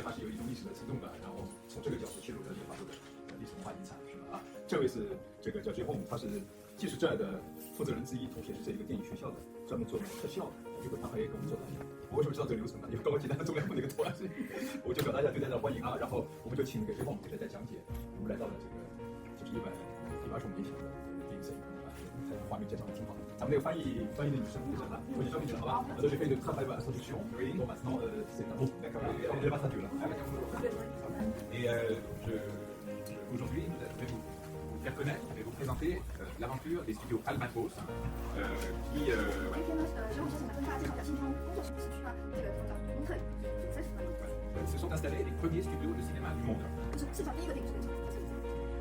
它是有一种历史的激动感，然后从这个角度切入了研发这个历史文化遗产，是吧？啊，这位是这个叫Jay Hong，他是技术这儿的负责人之一，同时也是这一个电影学校的专门做特效的。一会儿他会跟我们做一下。我为什么知道这个流程呢？因为跟我简单的中央部那个突然，我就表达一下对大家的欢迎啊，然后我们就请那个Jay Hong给大家讲解。我们来到了这个就是125年前的电影摄影啊，画面介绍的挺好的。咱们那个翻译的女生不是了，我已经交给你了，好吧？Donc j'ai fait de très belle traduction. Bon, maintenant c'est à vous. D'accord. Elle va traduire là. Et aujourd'hui, je vais vous faire connaître, je vais vous présenter l'aventure des studios Albatros, qui 今天呢，徐宏先生来跟大家介绍一下新疆工作室区呢，这个叫蒙特se sont installés les premiers studios de cinéma du monde. 就是世界上第一个电影学院。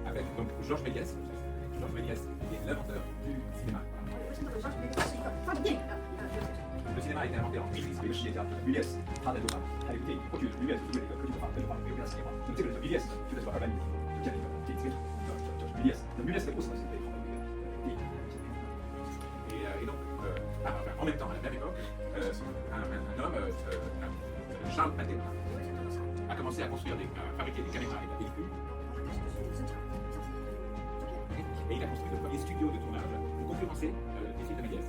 Avec donc Georges Méliès qui est l'inventeur du cinéma. 我现在的 Georges Méliès 是一个发明电影的一个学者。Le cinéma a été inventé en 1800. 一个实业家Méliès，他在这还有一个电影，过去Méliès是为了一个科技的发展，没有给他实业化。那么这个人叫Méliès，就在200年的时候就建了一个电影资源厂，叫Méliès。那Méliès的故事呢是被放到一个电影。Et donc, en même temps, à la même époque, un homme, Charles Patel, a commencé à construire fabriquer des caméras et des pellicules. Et il a construit le premier studio de tournage pour concurrencer les films de Méliès.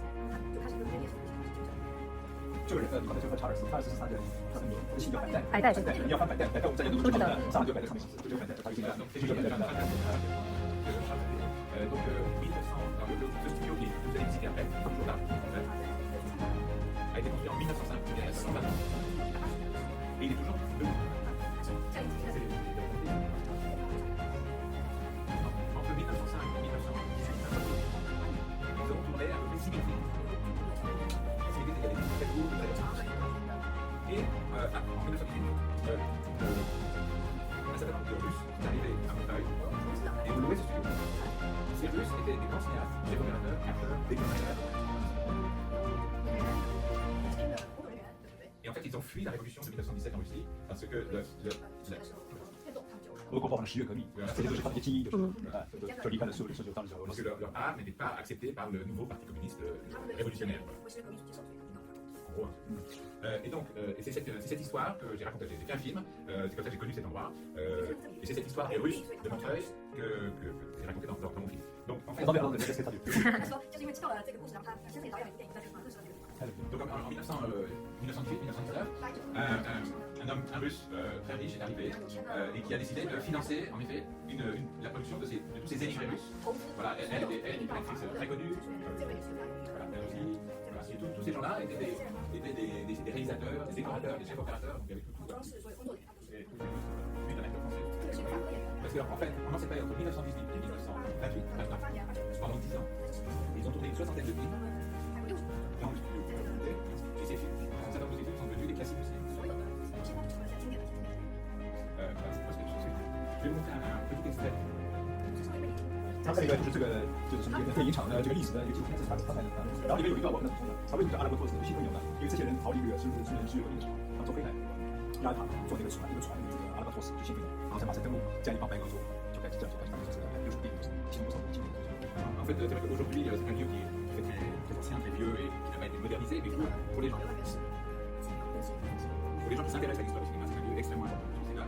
这个人呢，你把他叫查尔斯，查尔斯是他的姓叫百代你要翻百代，我们大家都知道的，上来就摆在上面，就这个百代，他就姓Donc, c'est juste donc, 1900, ce studio qui vous allez visiter après, toujours là, a été construit en 1905, il y a 120 ans. Et il est toujours debout. Entre 1905 et 1918, nous avons tourné à peu près 6 000 films. 6 000 films, il y a des films très courts, très longs. Et en 1918, un certain nombre de Russes sont arrivés à Montreuil et ont loué ce studio. Ces Russes étaient des grands cinéastes, des opérateurs, acteurs, décorateurs. Et en fait, ils ont fui la révolution de 1917 en Russie parce que 俄国爆发了10月革命，这些都是他们的精英，就离开了所有当时俄罗 parce 斯 que。leur art n'était pas accepté par le nouveau parti communiste révolutionnaire. En gros. Et donc, c'est cette histoire que j'ai racontée. J'ai fait un film, c'est comme ça que j'ai connu cet endroit. Et c'est cette histoire des Russes de Montreuil que j'ai racontée dans mon film. Donc, en fait, 导演让人家给他就。他说，就是因为知道了这个故事，然后他先给导演一个电影，在这个认识了这个。 donc en 1918-1919, un russe très riche est arrivé et qui a décidé de financer en effet la production de tous ces émigrés russes. Voilà, elle est une actrice très connue. Voilà, elle aussi. Voilà, et tous ces gens-là étaient des réalisateurs, des décorateurs, des chefs opérateurs. Donc il y avait tout. Et tous ces Russes, lui d'un acteur français. Parce qu'en fait, pendant cette période entre 1918 et 1928, pendant 10 ans, ils ont tourné une soixantaine de films. Dans le studio. Et ces films, un certain nombre de ces films sont devenus des classiques du cinéma. Je vais vous montrer un petit extrait. 他在那个就是这个就是什么电影厂的这个历史的一个纪录片是他拍的，然后里面有一段我很喜欢，他为什么叫阿拉伯托斯有新朋友呢？因为这些人逃离这个苏联石油革命的时候，他们坐飞来压塔坐那个船，那个船名字叫阿拉伯托斯，就新朋友，然后在马赛登陆，这样一帮白俄族就开始这样做，开始就是有属地，其中不少经典。En fait, c'est vrai qu'aujourd'hui, c'est un lieu qui est très ancien, très vieux et qui n'a pas été modernisé, mais pour les gens qui s'intéressent à l'histoire du cinéma, c'est un lieu extrêmement important. C'est là,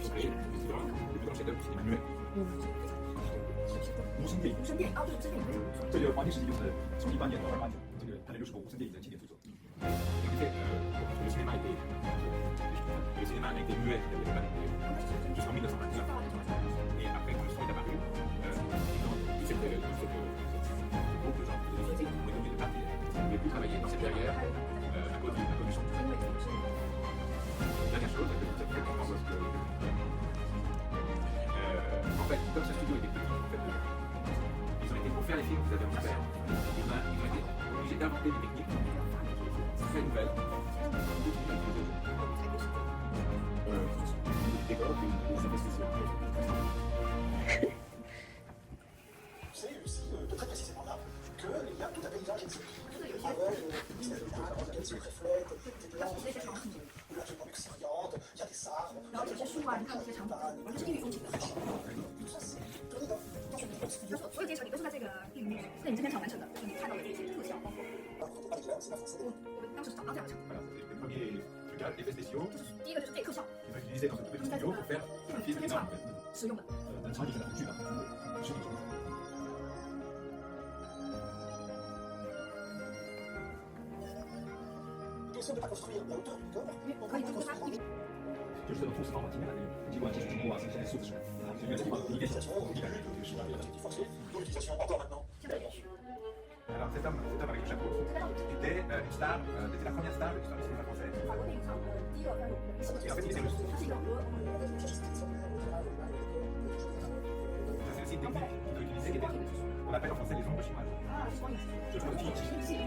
c'est vraiment le plus grand chef-d'œuvre du cinéma muet. 无声电影，哦，对，无声电影。这个黄金时期就是从18年到28年，这个拍了60部无声电影的经典著作。Écoutez, le cinéma a été muet jusqu'en 1929. Et après, quand le son est apparu, toute cette groupe de gens de société ont été de partir. Ils ne pouvaient plus travailler dans cette carrière à cause du son. Dernière chose, c'est que vous savez comprendre ce que... en fait, comme ce studio était petit, en fait, ils ont été pour faire les films que vous avez envie de faire. Ils ont été obligés d'inventer des techniques très nouvelles. Des décors, des effets spéciaux. C'est aussi de très précisément là qu'il y a tout un paysage ici. Ah ouais, c'est dans lequel se reflètent des plantes, absolument luxuriantes, il y a des arbres, 然后这些树啊，你看这些场景，完全是异域风情的。 tout ça c'est donné dans une époque 他说，所有这些场景都是在这个电影制片厂完成的，就是你看到的这些特效，包括 avec l'air, c'est pas forcément. 我们当时找到这样的场景。 Voilà, c'est les premiers trucs déjà effets spéciaux 就是第一个就是配特效， qu'il faut utiliser dans ce petit studio pour faire un film énorme. 使用的。场景是很巨大的，实体场景。 Et si on ne peut pas construire la hauteur du corps, 因为我可以通过它一米，就是这种突死方法提炼来的，尽管技术进步啊，现在素质是，这个地方第一个想第一感觉就是失败了。 l'activité forcée, dont l'utilisation encore maintenant. 现在也许。 Alors cet homme avec le chapeau était une star, était la première star de l'histoire du cinéma français. 法国电影上第一个非常有名的戏， Et en fait, il était russe. 他是一个俄， C'est aussi une technique qu'il faut utiliser qui était, on appelle en français les ombres chinoises. 啊，是双影，这种体系。 戏。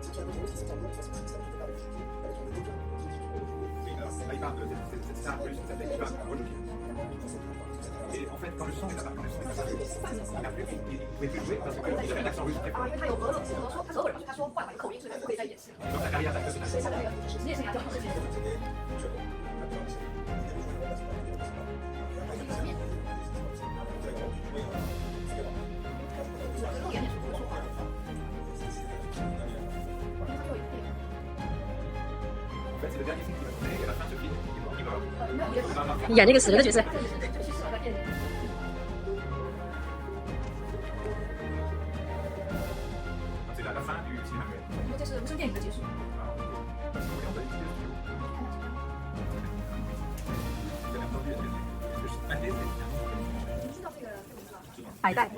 Ce qui a montré aussi cette ambiance de façon très stabilité par le chute, avec une aucun qui Et alors, là, il parle de cette star russe qui s'appelle Ivan Volodine. Et en fait, quand le son est apparu, il a plus, il pouvait plus jouer parce qu'il avait un accent russe très 啊， fort. 因为他有俄罗斯说他是俄国人，他说外来口音，所以他不可以再演戏了。 Et donc sa carrière d'acteur s'est 所以 arrêtée. 他的那个职业生涯就好像是露脸演出不说话，因为他就有电影， En fait, c'est le dernier film qu'il va tourner et à la fin de ce film, il meurt. 没有别的， Il va marquer. 演那个死人的角色。这也是这去世了的电影。 C'est la fin du cinéma muet. 因为这是无声电影的结束。 Alors, si vous voulez, on va utiliser le studio. Vous avez entendu est-ce que Pathé, c'est un nom de 你知道这个名字吗？海带。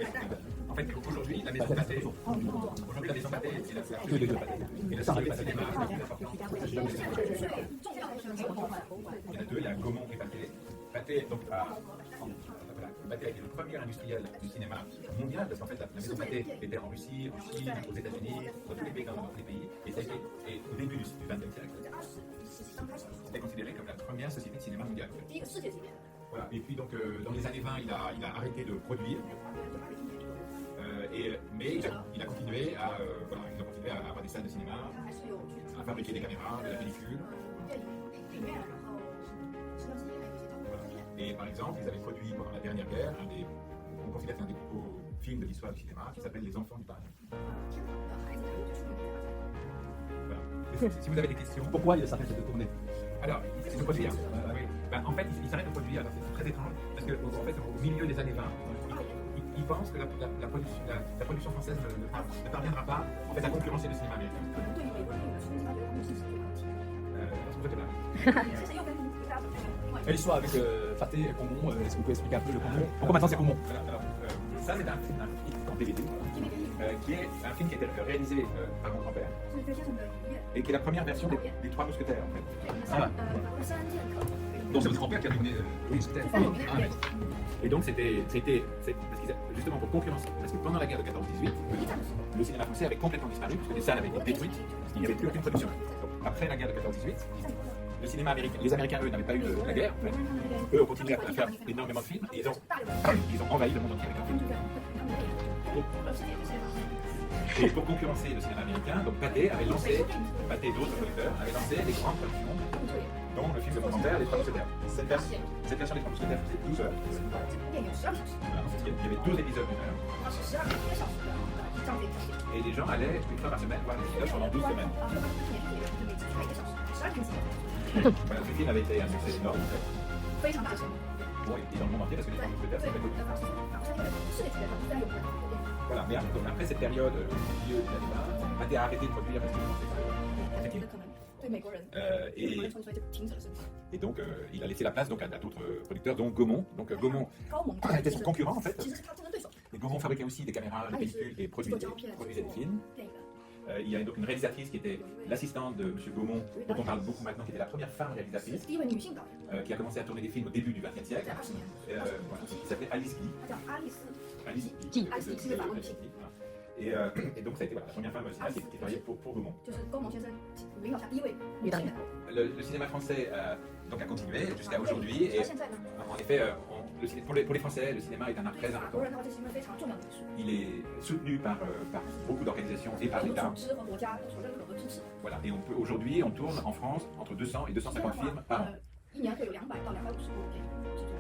En fait, aujourd'hui, la maison Pathé, aujourd'hui, la maison Pathé, c'est la plus de Pathé. Et la salle de cinéma, il y en a deux, il y a Gaumont et Pathé. Pathé, donc, voilà, Pathé a été le premier industriel du cinéma mondial, parce qu'en fait, la maison Pathé était en Russie, en Chine, aux États-Unis, dans tous les pays, dans tous les pays. Et ça a été, et au début du XXe siècle, c'était considéré comme la première société de cinéma mondiale. 第一个世界级别的。 Voilà. Et puis donc dans les années 20, il a arrêté de produire. Mais il a continué à voilà, il a continué à avoir des salles de cinéma, 他还是有去 à fabriquer des caméras, de la pellicule. 电影里面，然后摄像机还有一些照片。 Et par exemple, ils avaient produit pendant la dernière guerre on considère que c'est un des plus beaux films de l'histoire du cinéma qui s'appelle Les Enfants du Paradis. 天堂的孩子还有就是出名的。 Voilà. Si vous avez des questions. Pourquoi il s'arrête de tourner? Alors, il de produire. Oui. Ben, en fait, il s'arrête de produire. Alors, c'est très étrange parce que en fait, au milieu des années 20, il pense que la production française ne parviendra pas en fait, à concurrencer le cinéma américain. 可能对于美国电影的冲击，他觉得他们其实是有问题。 Dans ce côté-là. 其实又跟大家讲另外一个。 L'histoire avec Pathé et Gaumont, est-ce que vous pouvez expliquer un peu le Gaumont? Pourquoi maintenant c'est Gaumont? Alors, ça, c'est un film en DVD qui est un film qui a été réalisé par mon grand-père 是薛先生的爷爷， et qui est la première version des Trois Mousquetaires en fait. 法国的三剑客， Donc c'est votre grand-père qui a tourné les Mousquetaires. 非常有名的电影。 Et donc c'était parce qu'ils justement pour concurrencer, parce que pendant la guerre de 14-18, 一战的时候， le cinéma français avait complètement disparu parce que les salles avaient été détruites, parce qu'il n'y avait plus aucune production. Donc, après la guerre de 14-18, 一战以后， le cinéma américain, les Américains eux n'avaient pas eu la guerre, en fait. 美国人他们那边 Eux ont continué à faire énormément de films et 大量的 ils ont envahi le monde entier avec leurs 他们 films. 就在他们的电影，世界世界上。 Et pour concurrencer le cinéma américain, donc Pathé avait lancé, Pathé et d'autres producteurs avaient lancé les grandes productions, dont le film de mon grand-père, Les Trois Mousquetaires. Cette version des Trois Mousquetaires faisait 12 heures. 这部电影12个小时， Voilà, ensuite, il y avait 12 épisodes d'une heure. 它是12个小时的一张电影。 Et les gens allaient une fois par semaine voir les épisodes pendant 12 semaines. 啊，就连续就每次看1个小时，12天时间， Voilà, ce film avait été un succès énorme, en fait. 非常大的成功。 Bon, et dans le monde entier, parce que les Trois Mousquetaires, 对 c'est très connu. 法国是一个世界级别的非常有名的电影。 Voilà, mais donc après cette période, au milieu des années 20, Pathé a arrêté de produire parce qu'il pensait 我觉得可能对美国人， et, 美国人冲击，所以就停止了生产。 et donc il a laissé la place donc, à d'autres producteurs, dont Gaumont. Donc Gaumont 高蒙 était son concurrent en fait. 其实是他竞争对手， Et Gaumont fabriquait aussi des caméras, des pellicules et produisait des films. 电影的。 Il y a donc une réalisatrice qui était l'assistante de M. Gaumont, dont on parle beaucoup maintenant, qui était la première femme 是 réalisatrice, 第一位女性导演， qui a commencé à tourner des films au début du XXe 在 siècle, 20年， voilà, qui s'appelait Alice Guy. 她叫阿丽丝， Alice Guy. Guy. Alice Guy, c'est la Alice Guy, voilà. Et donc ça a été voilà, la première femme cinéaste qui travaillait pour Gaumont. 就是高蒙先生领导下第一位女性的。 Le cinéma français donc, a continué jusqu'à aujourd'hui. 到 Et 现在呢， en effet, pour les Français, le cinéma est un art très 法 important. 国人的话，这是一门非常重要的艺术， Il est soutenu par beaucoup d'organisations et par 很多 l'État. 组织和国家都所认可和支持。 Voilà. Et aujourd'hui, on tourne en France entre 200 et 250 films par an. 一年会有200到250部电影制作。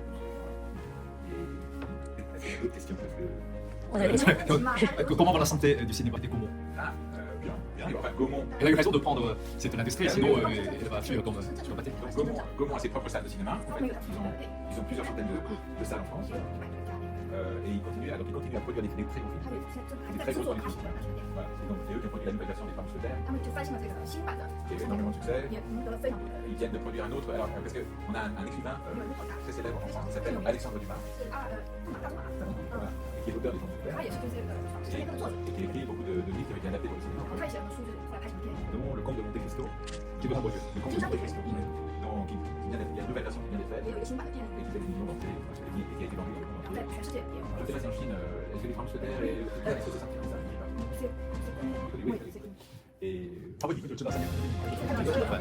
Et est-ce qu'il y a d'autres questions parce que... Comment va la santé du cinéma des Gaumont? Ah, bien. Enfin, Gaumont. Elle a eu raison de prendre cette industrie, sinon elle va fuir comme sur le pâté. Donc, Gaumont a ses propres salles de cinéma. En fait, ils ont plusieurs centaines de salles en France. Et ils continuent à produire des très bons films. 他们还在制作大型的大型的电影， Voilà. Et donc, c'est eux qui ont produit la nouvelle version des Trois Mousquetaires, 他们就翻新了这个新版的， qui a eu énormément de succès. 也赢得了非常多的。 Ils viennent de produire un autre. Alors, parce qu'on a un écrivain très célèbre en France qui s'appelle Alexandre Dumas. 是杜马大杜马， Voilà. Et qui est l'auteur des Trois 他 Mousquetaires. 也是对这个这篇的作者， Et qui a écrit beaucoup de livres qui ont été adaptés pour le cinéma. 他也写了书，就是后来拍成电影。 Dont le comte de Monte Cristo, qui est de Hambourg. Le comte de Monte Cristo. Donc, il y a une nouvelle version qui vient d'être faite 也有一个新版的电影， et qui fait des millions d'entrées, et qui a été vendue dans le 然后 monde 在 entier. 全世界也有。 Je ne sais pas si en Chine, est-ce que les Trois Mousquetaires et les sauces ça, je sais pas. c'est oui, c'est connu. Et 他问你就知道三年。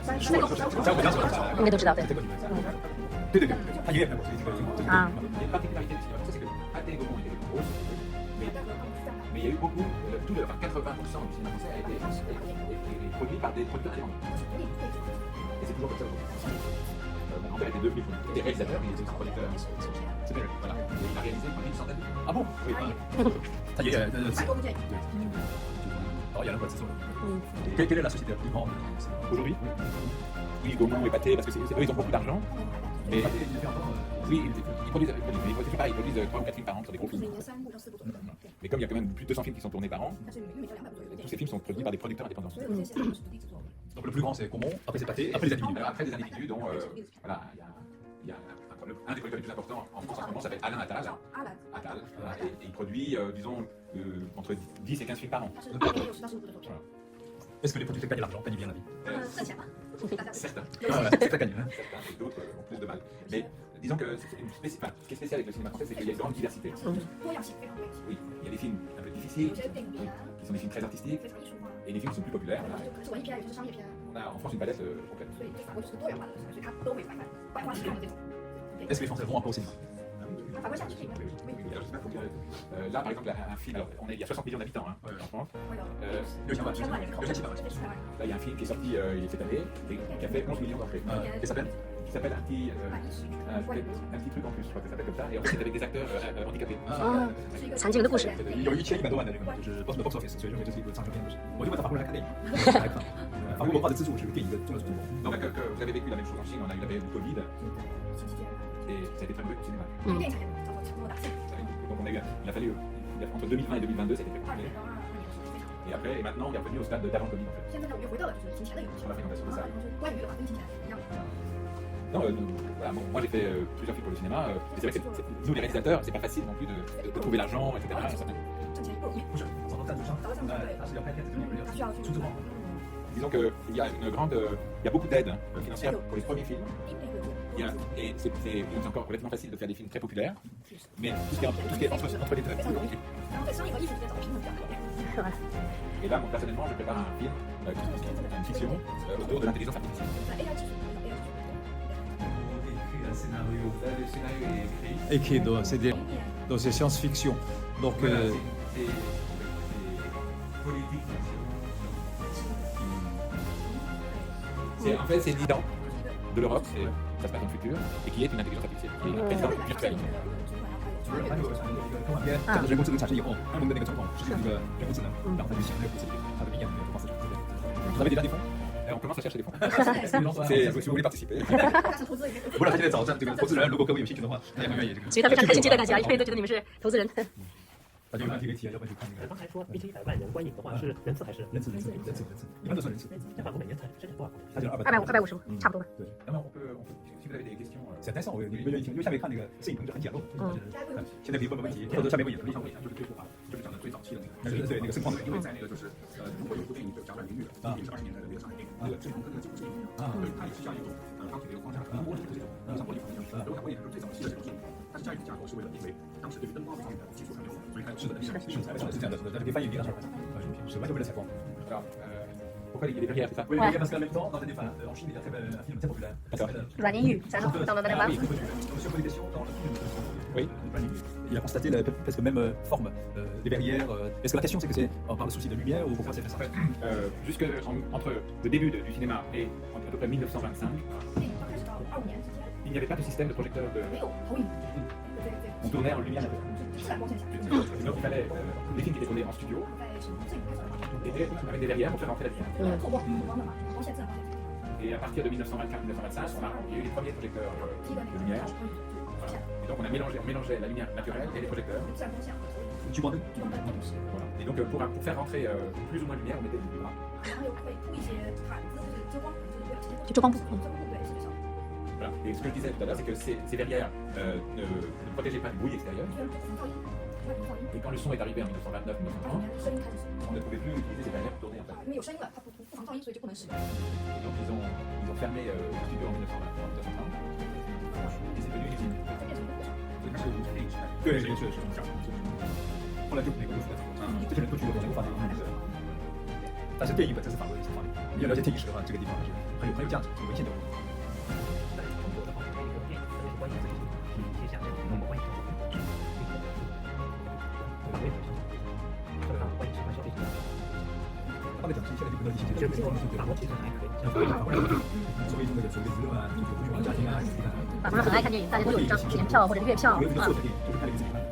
三个在我讲什么？应该都知道，对。对对对，他爷爷拍过，所以这个啊。 il y a une particularité du cinéma français, c'est que Athènes et Gaumont étaient les grosses, mais il y a eu beaucoup, 80% du cinéma français a été produit par des producteurs indépendants. Et c'est toujours comme ça aujourd'hui. Mon grand-père était devenu des réalisateurs, il était aussi producteur. C'est bien, voilà. Et il a réalisé plus d'une centaine de films. Ah bon? Oui. 他爷爷法国部电影，导演了本自作。Quelle est la société la plus grande Aujourd'hui, oui, Gaumont et Pathé, parce que eux, ils ont beaucoup d'argent. Mais oui, ils produisent, pareil, ils produisent 3 ou 4 films par an sur des gros 每 films. 年3部到4部左右。 Mais comme il y a quand même plus de 200 films qui sont tournés par an, 但是每月200部左右的电 tous 影， ces films sont produits par des producteurs indépendants. 所有这些都是独立制作的。 Donc le plus grand c'est Gaumont, après c'est Pathé, après les individus. Alors après des individus dont, voilà, il y a un des producteurs les plus importants en France en ce moment s'appelle Alain Attal. 阿兰， Attal, voilà, et il produit, disons, entre 10 et 15 films par an. 他是2年60到15部的作品。 Est-ce que les producteurs gagnent l'argent, gagnent bien la vie? 挣钱吧，大家 Certains, C'est très gagnant. certains et d'autres ont plus de mal. Mais disons que c'est ce qui est spécial avec le cinéma français, c'est qu'il y a une grande diversité. 多样性非常多样性。 Oui, il y a des films un peu difficiles, 有些电影片 qui sont des films très artistiques, 非常艺术化， et des films qui sont plus populaires. 有 Voilà. 些可能是文艺片，有些是商业片， On a en France une palette complète. 所以法国就是多元化的，所以它都会百花齐放的这种。 Est-ce que les Français vont un peu au cinéma? 法国下去可以吗？ Oui, alors, je sais pas pour dire, là, par exemple, un film, alors, il y a 60 millions d'habitants hein, en France. 会有6千万， 千万人口， 6千700万。 700万人。 Là, il y a un film qui est sorti cette année et qui a fait 11 millions d'entrées. Et ça s'appelle? Qui s'appelle un petit truc en plus, je crois que ça s'appelle comme ça. Et en fait, c'est avec des acteurs handicapés. 啊，残疾人的故事。对对，有1100多万的这个就是 box office，所以认为这是一个长久片故事。我就问他法国人来看电影，来看。法国文化的支柱是电影的重要主人公。 Donc, que vous avez vécu la même chose en Chine, on a eu la période du Covid 疫情期间， et ça a été très mauvais pour le cinéma. 电影产业遭到强弱大限， Donc, il a fallu, entre 2020 et 2022, ça a été très 2020 compliqué. 到2022年是非常。 Et après, et maintenant, on est revenu au stade d'avant le Covid en fait. 现在呢，我又回到了就是疫情前的一个情 Sur 况， la fréquentation des 然后 salles. 就是关于的话跟疫情前一样的。 Non, voilà, bon, moi j'ai fait plusieurs films pour le cinéma. Et c'est vrai que nous, les réalisateurs, c'est pas facile non plus de trouver l'argent, etc. 挣钱不容易，不是，找到赞助商，他是要拍片子，他需要去出资方。 Disons qu'il y a il y a beaucoup d'aides financières pour les premiers films. Et c'est encore relativement facile de faire des films très populaires. Mais tout ce qui est entre les deux. 然后在商业和艺术之间找平衡比较难。 Et là, moi, personnellement, je prépare un film, une fiction autour de l'intelligence artificielle. 在 AI 技术和 AI 技术。 Un scénario, le scénario est écrit écrit. donc c'est science-fiction. Donc Voilà, c'est politique. En fait, c'est l'ident de l'Europe, ça se passe dans le futur, et qui est une intelligence artificielle, qui est une présidente virtuelle. 就是还有一个科幻片，讲的人工智能产生以后，他们的那个总统是用那个人工智能，然后他就想那个故事里面他的理念的那个方式。Vous avez déjà des fonds? On commence à chercher des fonds. 是 Si vous voulez participer. 大型投资也可以。不是他现在找这个投资人，如果各位有兴趣的话，他也蛮愿意这个。所以他非常开心接待大家，因为都觉得你们是投资人。他就有问题可以提啊，要不然就看那个。刚才说1,100万人观影的话是人次还是人次，一般都算人次。在法国每年才生产多少部？他就250，差不多吧。对。 Si vous avez des questions. C'est intéressant，我有一个愿意听，因为下面看那个摄影棚就很简陋。现在可以问问题，或者下面问也可以想问一下，就是最后啊，就是讲的最早期的那个，对那个盛况的，因为在那个就是如果有一部电影就讲讲名誉的，也是20年代的那个上海电影，那个摄影棚跟那个纪录摄影啊，对，它也是像一种钢铁的框架，玻璃的这种像玻璃棚一样。我想问一下，就是最早期的这种摄影棚，它是这样一种架构，是为了因为当时对于灯光方面的技术还没有，所以它有是的，是这样的，那就可以翻译一下，是完全为了采光。 Alors, pourquoi les verrières, c'est ça? Oui, Ouais. parce qu'en même temps, dans les enfin, en Chine, il y a un film très populaire. D'accord. 阮玲玉，咱说到那个吧 oui,，je me suis posé des questions dans le film de Oui. Il a constaté la presque même forme des verrières. Est-ce que la question c'est que c'est par le souci de lumière ou pourquoi c'est fait ça? Entre le début du cinéma et à peu près 1925, 电影刚开始到25年之间， il n'y avait pas de système de projecteur. 没有投影，对对 On tournait en lumière. 对，自然光线下， Donc il fallait les films qui étaient tournés en studio 在摄影摄影开始的话， étaient avec des verrières pour faire rentrer la lumière. 透光的嘛，光线自然光线。 Et à partir de 1924-1925, il y a eu les premiers projecteurs 第一个那 de 个 lumière. 投影就出现了， Et donc on mélangeait la lumière naturelle et les projecteurs. 自然光线和投影， Tu vois 聚光灯的同时， Voilà. Et donc pour faire rentrer plus ou moins de lumière, on mettait du bras. 然后又会铺一些毯子，就是遮光，就是为了提前就遮光布。遮光布对，是这样。 Voilà. Et ce que je disais tout à l'heure, c'est que ces verrières ne protégeaient pas du bruit extérieur. 虽然不防噪音，因为不防噪音， Et quand le son est arrivé en 1929-1930, 当年声音开始使用， on ne pouvait plus utiliser ces verrières pour tourner en fait. 因为有声音了，它不防噪音，所以就不能使用。 Et donc ils ont fermé le studio en 1930. Et c'est devenu une usine. 就变成一个过程。对，是是是这样。后来就美国就出来这些人都去过中国发展。但是电影本身是法国的一些发明，你要了解电影史的话，这个地方还是很有价值，很文献的。在中国的话，它一个电影的那些观影自己是一些像中国观影生活，法国也很像，所以法国观影习惯消费是这样的。他们讲是现在就不能理解这个，就法国其实还可以，像法国人作为那个所谓的娱乐啊，家庭啊，法国人很爱看电影，大家都有一张年票或者月票有一个啊做。的电影就是看了一个自己看。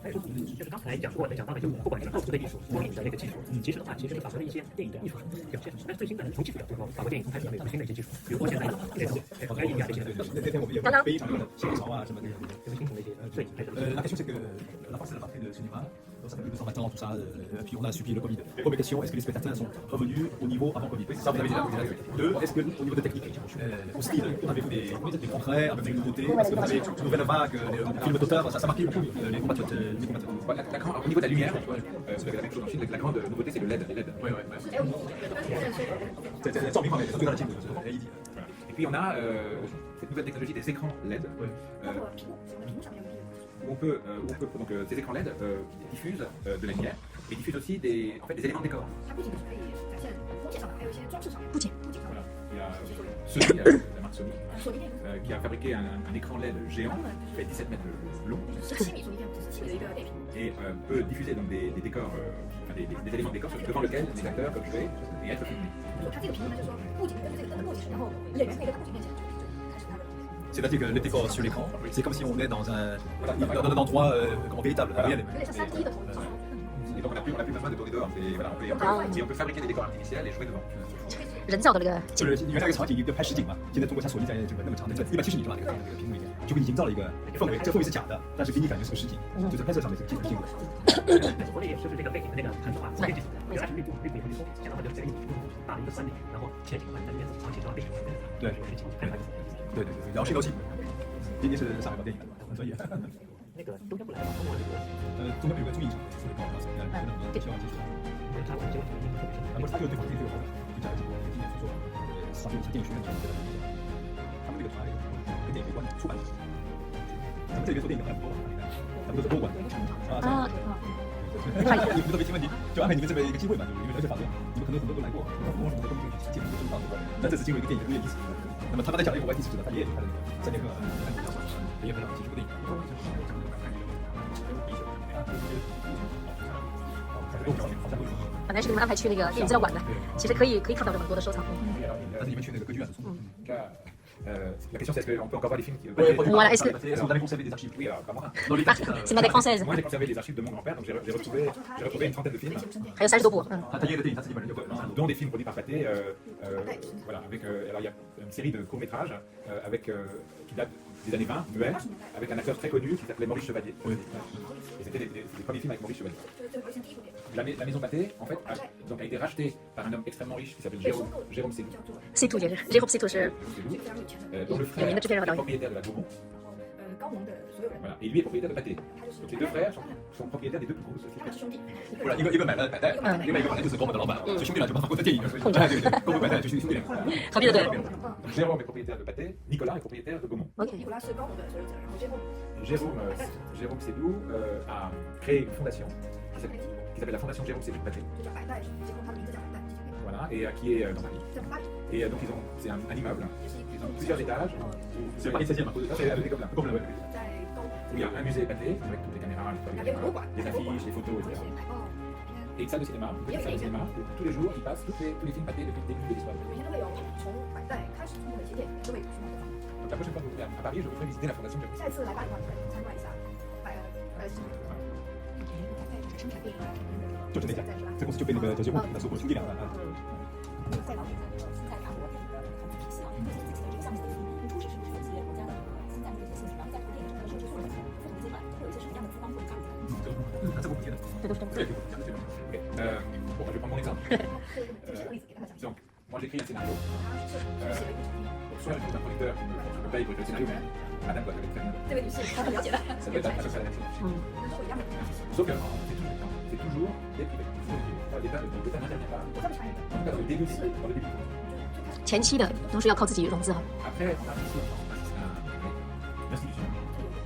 还有就是刚才讲到的，就不管是后期的艺术，光影的那个技术，其实的话，其实法国的一些电影的艺术表现，但是最新的从技术角度说，法国电影从开始有最新的一些技术，比如说现在有这种拍印啊这些，那天我们也非常的新潮啊什么的，就是新型的一些摄影拍摄。La question c'est que la France elle a fait le cinéma. Ça fait plus de 120 ans, tout ça, puis on a subi le Covid. Première question, est-ce que les spectateurs sont revenus au niveau avant Covid? Ça, vous avez déjà posé. Deux, est-ce que au niveau de technique, au style, avez-vous des progrès, avec des nouveautés? Est-ce que vous avez une nouvelle vague, les films d'auteur, ça marque beaucoup les compatriotes? Au niveau de la lumière, c'est la même chose en Chine, la grande nouveauté c'est le LED. Oui, oui. C'est 照明方面最大的进步就是 LED. Et puis on a cette nouvelle technologie des écrans LED. 包括屏幕，屏幕上面有一个。 Où on peut donc ces écrans LED diffusent de la lumière et diffusent aussi des éléments de décor. 它不仅是可以展现光线上的，还有一些装饰上面。布景。布景上面。 Il y a Sony, la marque Sony, 索尼电影， qui a fabriqué un écran LED géant qui fait 17 mètres long 17米索尼电影，17米的一个电影。 et peut diffuser donc des décors, des éléments de décor devant lesquels les acteurs peuvent jouer et être filmés. 就它这个屏幕呢，就是说布景跟这个灯的布景，然后演员可以在布景面前开始他的。 C'est-à-dire que le décor sur l'écran, c'est comme si on est dans un endroit véritable, réel. 有点像3D 的投影。 Et donc on n'a plus besoin de tourner dehors. On peut fabriquer des décors artificiels et jouer devant. 人造的那个就是你原来那个场景一个拍实景嘛，现在通过像索尼在这个那么长的170米是吧？那个屏幕里面，就给你营造了一个氛围，这氛围是假的，但是给你感觉是个实景，就在拍摄上面是技术进步。国内就是这个背景的那个弹簧，这技术原来是绿布以后就松，现在的话就这个大的一个3D，然后前景在里面长期然后背景对对，然后镜头器，今天是上海搞电影的，很专业。那个中间不来吧，通过这个中间有个注意场，所以搞到怎么样，觉得希望技术。因为他我这个应该特别深，然后他就对房地产有好的，就讲了几个今年所做商业电影学院什么的，他们这个团队跟电影没关的出版的，咱们这边做电影还不多，咱们都是博物馆啊。你们特别提问题，就安排你们这边一个机会嘛，就是因为了解法律，你们可能很多都来过，包括什么的都没有见过，都知道。那这次经过一个电影的工业意识，那么他刚才讲了一个我也挺知道，他爷爷就拍了那个3节课，爷爷拍了几十部电影。本来是给你们安排去那个电影资料馆的，其实可以看到很多的收藏。但是你们去那个歌剧院是送。 La question c'est est-ce qu'on peut encore voir les films qui Voilà, est-ce que vous avez conservé des archives? Oui, alors pas moi. c'est ma française. Moi j'ai conservé les archives de mon grand-père, donc j'ai retrouvé une trentaine de films. 还有30多部。他爷爷的电影他自己本人就 dont des films produits par Pathé. Voilà, avec alors il y a une série de courts-métrages qui datent des années 20, muets, avec un acteur très connu qui s'appelait Maurice Chevalier. Et c'était les premiers films avec Maurice Chevalier. La maison Pathé, en fait, a été rachetée par un homme extrêmement riche qui s'appelle Jérôme Sédou. Sédou 就是 Jérôme Sédou 是 dont le frère est propriétaire de la Gaumont. Voilà, et lui est propriétaire de Pathé. Donc les deux frères sont propriétaires des deux plus grosses sociétés. 不然一个买了百代，另外一个买的就是高门的老板，就兄弟俩就把法国的电影，对对对，高门百代就是兄弟俩。合并的对。 Jérôme est propriétaire de Pathé, Nicolas est propriétaire de Gaumont. OK。 Jérôme Sédou a créé une fondation qui s'appelle la Fondation Jérôme Sédou Pathé. Voilà, et qui est dans Paris. 在巴黎， Et donc c'est un immeuble, 也是一 ils 个 ont plusieurs étages, C'est Paris 16e, c'est comme la web. 在高 où il y a un musée papier avec toutes les caméras, les affiches, les photos, 而且 etc. 海报、照片， Et une salle de cinéma, une petite salle de cinéma, où tous les jours ils passent tous les films papier depuis le début de l'histoire. 每天都会有从百代开始中国的节点都会有循环播放。 Donc la prochaine fois que vous venez à Paris, je vous ferai visiter la fondation de 下一次来巴黎的话，你可以参观一下百生产电影就是那家，这公司就被那个小红给他收购了，兄弟俩的。在老现在法国电影的团体体系啊，目前自己的这个项目的初始是分析国家的现在的这些信息，然后再从电影整个的设置过程不同的阶段会有一些什么样的资方会加入进来。这个不接的，这都是政府。这也可以讲这个。 Bon, je vais prendre mon exemple. 举这个例子给大家讲一下。 Donc, moi j'écris un scénario. 然后是写了一部长片， Donc, soit je trouve un producteur qui me paye pour écrire le scénario, mais madame doit très bien. 这位女士她很了解的， Ça doit être à peu près la même chose. 跟我一样的。 Sauf que c'est toujours des privés. L'État n'intervient pas. 我再不参与的， En tout cas, dans le début, dans le début. 前期的都是要靠自己融资哈。 Après, on a ici l'institution.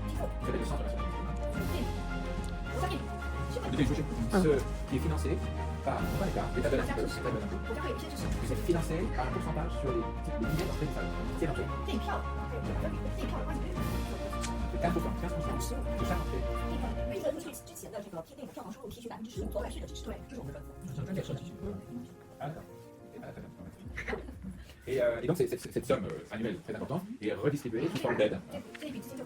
机构 Vous avez le centre de la société. 电影，国家电影， Ce qui est financé par pas l'État, l'État de la Cible, l'État de l'impôt. 国家会有一些支持， C'est financé par un pourcentage sur les billets d'entrée de salle. C'est l'entrée. 电影票，还有电影票的关系。 C'est 15%, 15% de chaque entrée. 每个出去之前的这个片电影的票房收入提取15%作为是的支持，对，这是我们的。 Ah, d'accord. Et donc cette somme annuelle très importante est redistribuée sous forme d'aides 这一笔资金就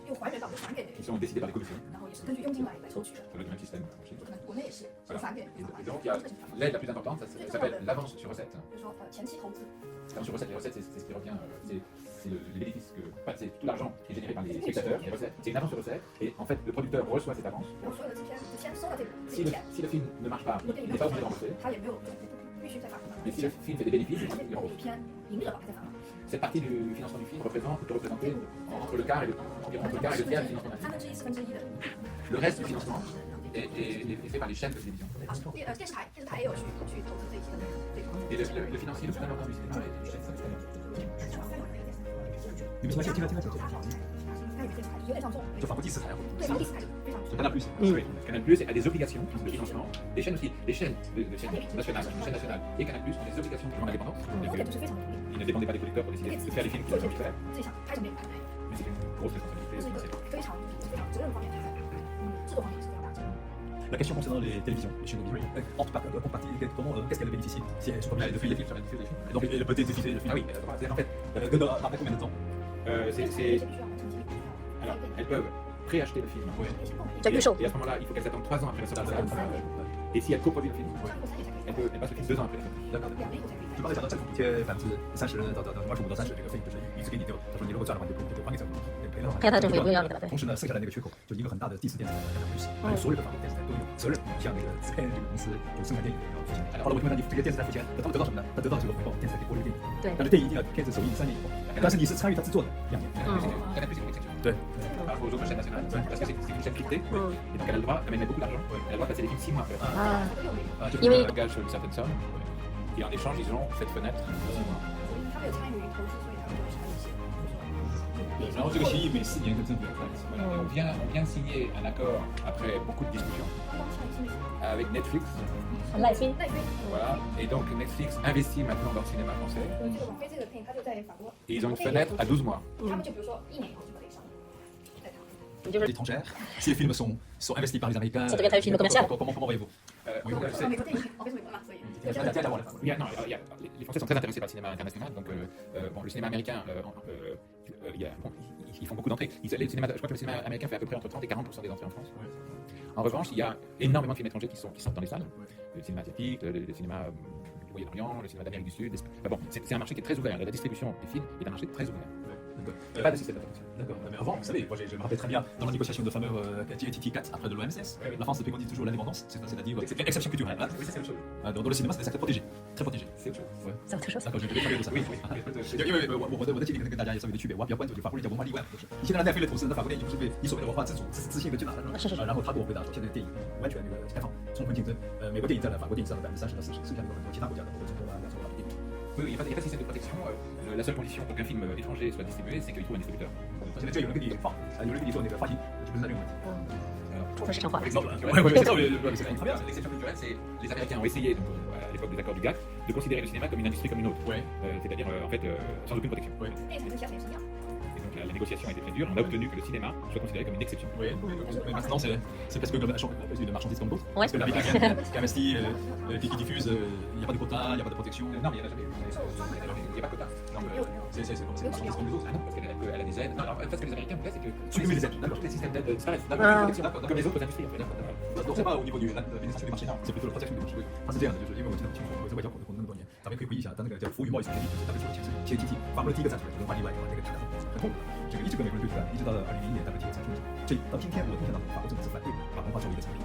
又还原到就返给， qui sont décidées par les commissions. 然后也是根据佣金来抽取的。 Ça doit être le même système en Chine. 可能国内也是，就返给银行 Et donc il y a l'aide la plus importante, ça s'appelle l'avance sur recette. 就是说前期投资， L'avance sur recette, les recettes c'est ce qui revient, c'est le bénéfice que, enfin, c'est tout l'argent qui est généré par les spectateurs, les recettes. C'est une avance sur recette et en fait le producteur reçoit cette avance. 然后所有的这些先收了这个 Si le, 钱， si le film ne marche pas, 如果电 il 影 n'est 没 pas 有 obligé de rembourser. 他也没有必须再返还。 Mais si le film fait des bénéfices, 如果 il 有 rembourse. 一篇盈利了，再返还。 Cette partie du financement du film peut représenter entre le quart et le tiers du financement d'un 三 film. 分之一、四分之一的。 Le reste du financement est fait par les chaînes de télévision. 电视台也有去投资这些这种。 Et le financier le plus important du cinéma est les chaînes syndicales. 你们听他讲，有点像这种，就法国第四台，对，然后第四台非常。 Canal Plus。 Canal Plus a des obligations de financement. Les chaînes aussi, les chaînes nationales, et Canal Plus ont des obligations de grande indépendance. 有点就是非常独立， Ils ne dépendaient pas des producteurs pour décider de faire les films qu'ils avaient envie de faire. 自己想拍什么也拍， Mais c'est une grosse responsabilité. 这是一个非常责任方面，制作方面也是非常大的。 La question concernant les télévisions, les chaînes mobiles, qu'est-ce qu'elles bénéficient si elles sont obligées de diffuser des films Donc elles peuvent diffuser le film. Ah oui, C'est en fait, après combien de temps Alors, elles peuvent préacheter le film. T'as vu chaud. Et à ce moment-là, il faut qu'elles attendent 3 ans après la sortie de la salle. Et si elles coproduisent le film, elles passent le film 2 ans après la sortie. D'accord. 就刚才讲到政府补贴30%到25%到30%这个费用，就是一直给你丢。他说你如果赚的话，你就还给政府，赔了的话。赔了政府也不会要你的对同时呢，剩下的那个缺口就一个很大的第四电视台的所有的法国电视台都有责任向那个制片这个公司就生产电影要付钱。好了，我问他，你这个电视台付钱，他会得到什么呢？他得到这个回报，电视台可以播这个电影。对但是电影一定要片子首映3年以后，但是你是参与他制作的2年。 Canal Plus, c'est une exception. 对。 Par rapport aux autres chaînes nationales, parce que c'est une chaîne cryptée, et donc elle a le droit, elle met beaucoup d'argent, elle a le droit de passer les films 6 mois après. 啊， 就 因为 Elle engage sur une certaine somme, et en échange, ils ont cette fenêtre. 他们有参与投资，所以他们就参与一些，就是说。然后这个协议每4年跟政府要谈一次。 Voilà. Et on vient de signer un accord après beaucoup de discussions avec Netflix. 赖飞， Voilà. Et donc Netflix investit maintenant dans le cinéma français. 这个网飞这个片，它就在法国， Et ils ont une fenêtre à 12 mois. 他们就比如说1年以后就可以上，在谈。也就是 étrangères, si les films sont investis par les Américains, Ça devient un film commercial. comment voyez-vous 美国电影，为什么有嘛？所以 Les Français sont très intéressés par le cinéma international. Donc, bon, le cinéma américain, ils font beaucoup d'entrées. Je crois que le cinéma américain fait à peu près entre 30 et 40% des entrées en France. En revanche, il y a énormément de films étrangers qui sortent dans les salles. Le cinéma asiatique, le cinéma du Moyen-Orient, le cinéma d'Amérique du Sud. Enfin, bon, c'est un marché qui est très ouvert. La distribution des films est un marché très ouvert. Il n'y a pas de système d'attraction. D'accord. Mais avant, vous savez, moi je me rappelle très bien, dans la négociation de fameux TT4 après de l'OMS, la France préconise toujours l'indépendance, c'est-à-dire exception culturelle. Hein. Oui, c'est autre chose. Dans le cinéma, c'est des secteurs protégés, très protégés. C'est autre chose. Ouais. 是autre chose。 D'accord, je vais parler de ça. oui. 因为我的经历跟大家也稍微的区别，我比较关注就法国人叫文化例外，就是你现在奈飞的投资人的法国电影就是被你所谓的文化自主自信的去拿了，是是是然后他跟我回答说，现在电影完全那个开放，充分竞争，美国电影占了法国电影占了30%到40%，剩下的有很多其他国家的，包括中国啊、亚洲啊的电影。 Oui, il n'y a pas de système de protection. La seule condition pour qu'un film étranger soit distribué, c'est qu'il trouve un distributeur. 现在就有人跟你放，有人跟你说那个发行，就不是那种问题。部分市场化。 L'exception culturelle, L'exception culturelle, c'est les Américains ont essayé, donc l'époque des accords du GATT, de considérer le cinéma comme une industrie comme une autre. Ouais. C'est-à-dire, en fait, sans aucune protection. Ouais. 电影跟其他也是一样。 Et donc la négociation a été très dure. On a obtenu que le cinéma soit considéré comme une exception. Oui, mais maintenant c'est presque comme une marchandise comme d'autres. Ouais. Parce que l'Amérique qui investit, qui diffuse, il n'y a pas de quotas, il n'y a pas de protection. Non, mais il n'y en a jamais eu. Il n'y a pas de quota. Non, mais c'est une marchandise comme les autres. Ah non, parce qu'elle a des aides. Non, alors, en fait, ce que les Américains ont fait, c'est que Supprimer les aides. tous les systèmes d'aide disparaissent. D'accord. Comme les autres industries, en fait. Donc c'est pas au niveau的l'administration du marché，是 plutôt le protection du marché。它是这样的，就是因为我记得很清楚，我在外交口那么多年，咱们可以回忆一下，当那个叫服务于贸易主权利，就是 WTO 前 TT，法国的第一个站出来，就文化例外，把这个谈得很痛苦，这个一直跟美国人对着干，一直到了2001年 WTO 才终止。这到今天我印象当中，法国政府是反对把文化作为一个产品。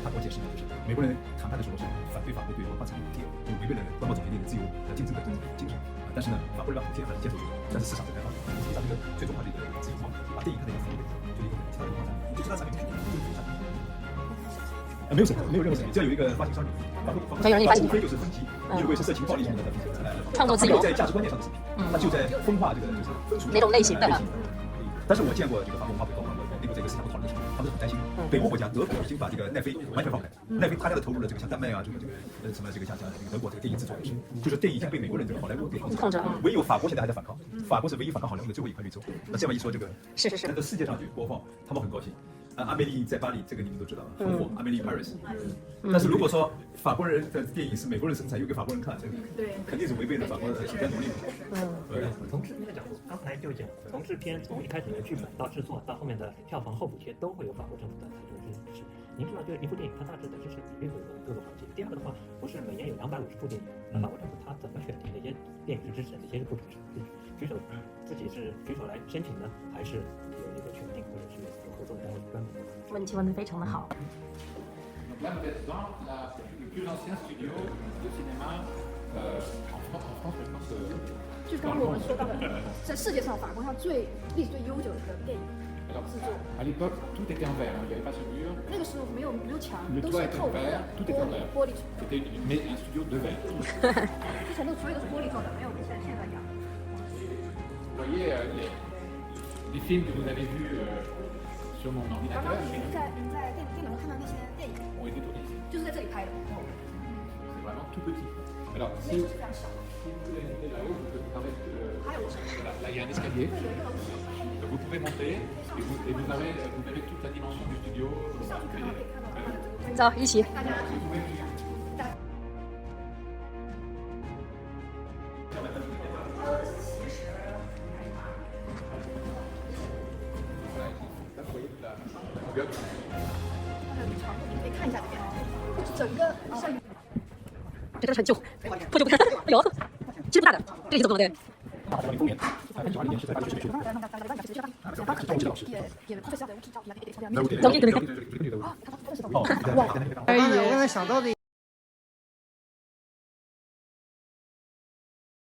他给我解释呢，就是美国人谈判的时候是反对法国对文化产品补贴，就违背了关贸总协定的自由竞争的这种精神。但是呢，法国人把补贴还是接受住了，但是市场在开放，实际上这个最终还是一个自由贸易，把电影看成一个服务，就一个其他的文化产品，就其他产品就是产品。没有审核，没有任何审核，只要有一个发行商，法国无非就是分级。你如果是色情暴力什么的，创作自由在价值观念上的审批，它就在分化这个就是分属哪种类型的。但是我见过这个法国文化部高官，我内部这个市场部讨论的时候，他们是很担心。北欧国家，德国已经把这个奈飞完全放开，奈飞大量的投入了这个像丹麦啊，这个什么这个像德国这个电影制作也是，就是电影已经被美国人这个好莱坞给控制了。唯有法国现在还在反抗，法国是唯一反抗好莱坞的最后一块绿洲。那这么一说，这个是在世界上去播放，他们很高兴。阿梅丽在巴黎，这个你们都知道，很火。阿梅丽 Paris。但是如果说法国人的电影是美国人生产，又给法国人看，这个肯定是违背了法国的主权独立。从制片的角度，刚才就讲，从制片从一开始的剧本到制作到后面的票房后补贴，都会有法国政府的这个支持。您知道，就是一部电影它大致的支持比例会有各个环节。第二个的话，不是每年有250部电影，那法国政府它怎么选定哪些电影是支持，哪些是不支持？举手自己是举手来申请呢，还是有那个选定，或者是有合作的单位专门？问题问得非常的好。 Là, vous êtes dans le plus ancien studio de cinéma en France, je pense. 就是刚刚我们说到的，在世界上法国上历史最悠久的电影制作。À l'époque, tout était en verre, il n'y avait pas de mur. 那个时候没有墙， Le 都 toit 是 était 透 en 的 verre, tout était en verre. 玻璃。 C'était mais un studio de verre. 之前所有都是玻璃做的，没有现在一样。 Vous voyez les films que vous avez vus sur mon 刚 ordinateur 刚您在电脑上看到那些电影， ont été tournés ici. 就是在这里拍的。 C'est vraiment tout petit. Alors, 那 si 个是非常小。 vous voulez monter là-haut, vous pouvez paraître, 还有 voilà, là, il y a un escalier. 有一个楼梯， Donc, vous pouvez monter et vous verrez toute la dimension du studio. 上去看到可以看到它的这个走，一起。大家 你可以看一下这边，整个像这都是很旧，破旧不堪。哎呦，其实不大的，这里走不了对。走进对面。哎呀，我刚才想到的。